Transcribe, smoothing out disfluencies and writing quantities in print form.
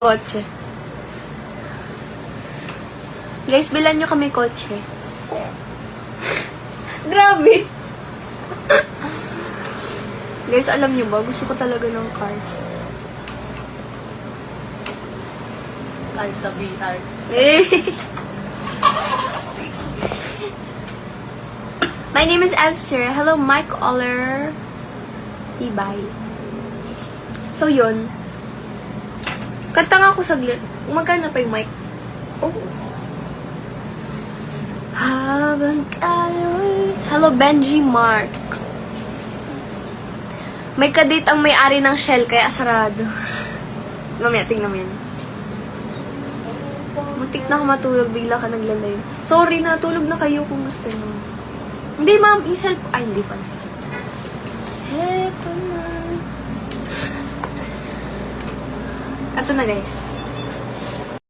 Kotse. Guys, bilan nyo kami kotse. Grabe. Guys, alam nyo ba? Gusto ko talaga ng car. Car sa VR. Eh. My name is Esther. Hello, Mike Oller. Ibay. So, yun. Kanta nga ako saglit. Magkano pa yung mic? Oh. Habang tayo'y... Hello, Benji Mark. May kadate ang may-ari ng Shell, kaya sarado. Mamaya, tingnan mo yan. Muntik na ako matulog, bigla ka naglalive. Sorry na, tulog na kayo kung gusto nyo. Hindi, ma'am, yung self... Ay, hindi pa. Heto na. Ito na, guys.